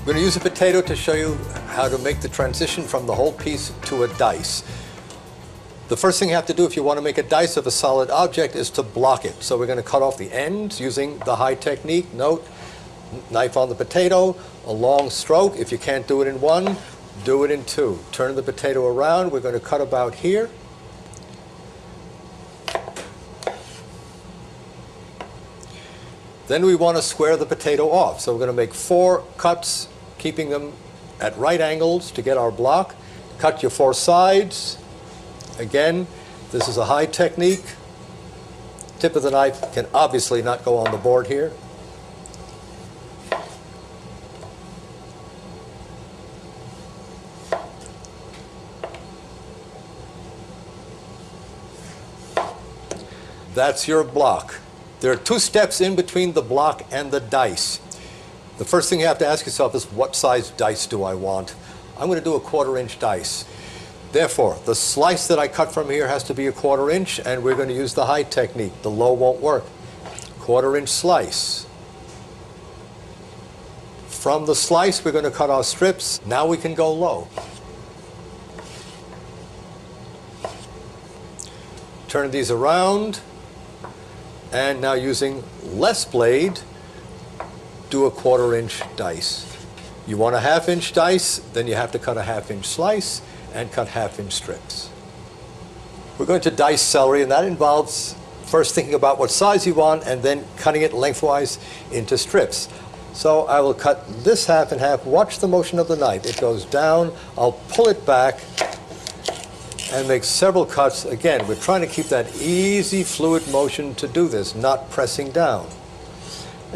going to use a potato to show you how to make the transition from the whole piece to a dice. The first thing you have to do if you want to make a dice of a solid object is to block it. So we're going to cut off the ends using the high technique. Note, knife on the potato, a long stroke. If you can't do it in one, do it in two. Turn the potato around. We're going to cut about here. Then we want to square the potato off. So we're going to make 4 cuts, keeping them at right angles to get our block. Cut your 4 sides. Again, this is a high technique. Tip of the knife can obviously not go on the board here. That's your block. There are 2 steps in between the block and the dice. The first thing you have to ask yourself is, what size dice do I want? I'm going to do a 1/4 inch dice. Therefore, the slice that I cut from here has to be a 1/4 inch, and we're going to use the high technique. The low won't work. 1/4 inch slice. From the slice, we're going to cut our strips. Now we can go low. Turn these around. And now using less blade, do a 1/4 inch dice. You want a 1/2 inch dice, then you have to cut a 1/2 inch slice and cut 1/2 inch strips. We're going to dice celery, and that involves first thinking about what size you want and then cutting it lengthwise into strips. So I will cut this half in half. Watch the motion of the knife. It goes down. I'll pull it back and make several cuts. Again, we're trying to keep that easy, fluid motion to do this, not pressing down.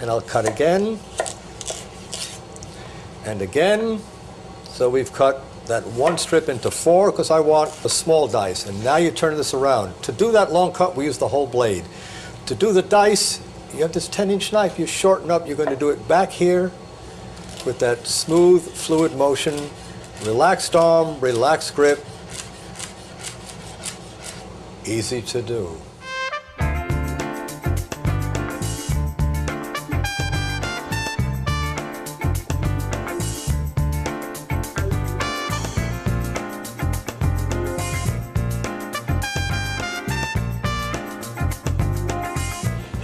And I'll cut again and again. So we've cut that 1 strip into 4 because I want a small dice. And now you turn this around. To do that long cut, we use the whole blade. To do the dice, you have this 10-inch knife. You shorten up. You're going to do it back here with that smooth, fluid motion. Relaxed arm, relaxed grip. Easy to do.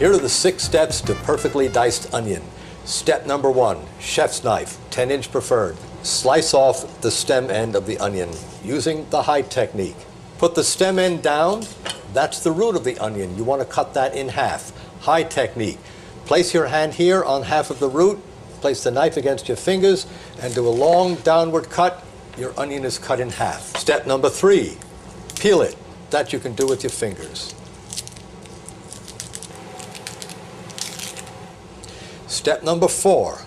Here are the 6 steps to perfectly diced onion. Step number 1, chef's knife, 10-inch preferred. Slice off the stem end of the onion using the high technique. Put the stem end down. That's the root of the onion. You want to cut that in half. High technique. Place your hand here on half of the root. Place the knife against your fingers and do a long downward cut. Your onion is cut in half. Step number 3, peel it. That you can do with your fingers. Step number 4,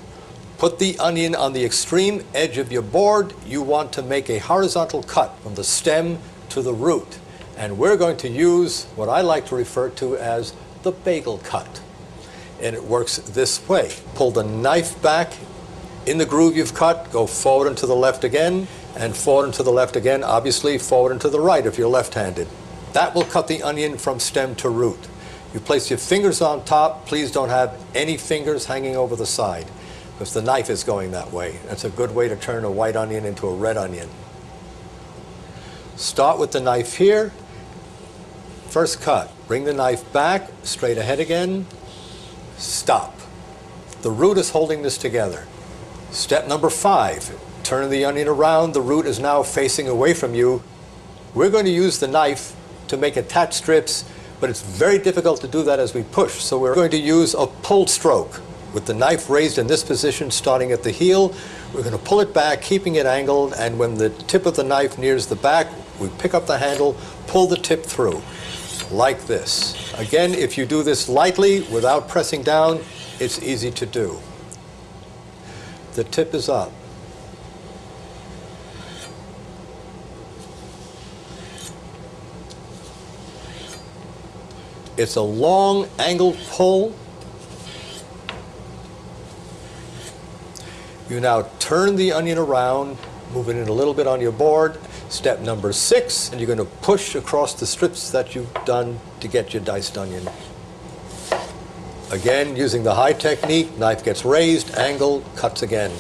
put the onion on the extreme edge of your board. You want to make a horizontal cut from the stem to the root. And we're going to use what I like to refer to as the bagel cut. And it works this way. Pull the knife back in the groove you've cut, go forward and to the left again, and forward and to the left again, obviously forward and to the right if you're left-handed. That will cut the onion from stem to root. You place your fingers on top. Please don't have any fingers hanging over the side because the knife is going that way. That's a good way to turn a white onion into a red onion. Start with the knife here. First cut. Bring the knife back, straight ahead again. Stop. The root is holding this together. Step number 5. Turn the onion around. The root is now facing away from you. We're going to use the knife to make attached strips, but it's very difficult to do that as we push. So we're going to use a pull stroke. With the knife raised in this position, starting at the heel, we're going to pull it back, keeping it angled, and when the tip of the knife nears the back, we pick up the handle, pull the tip through, like this. Again, if you do this lightly, without pressing down, it's easy to do. The tip is up. It's a long angled pull. You now turn the onion around, move it in a little bit on your board. Step number 6, and you're going to push across the strips that you've done to get your diced onion. Again, using the high technique, knife gets raised, angled, cuts again.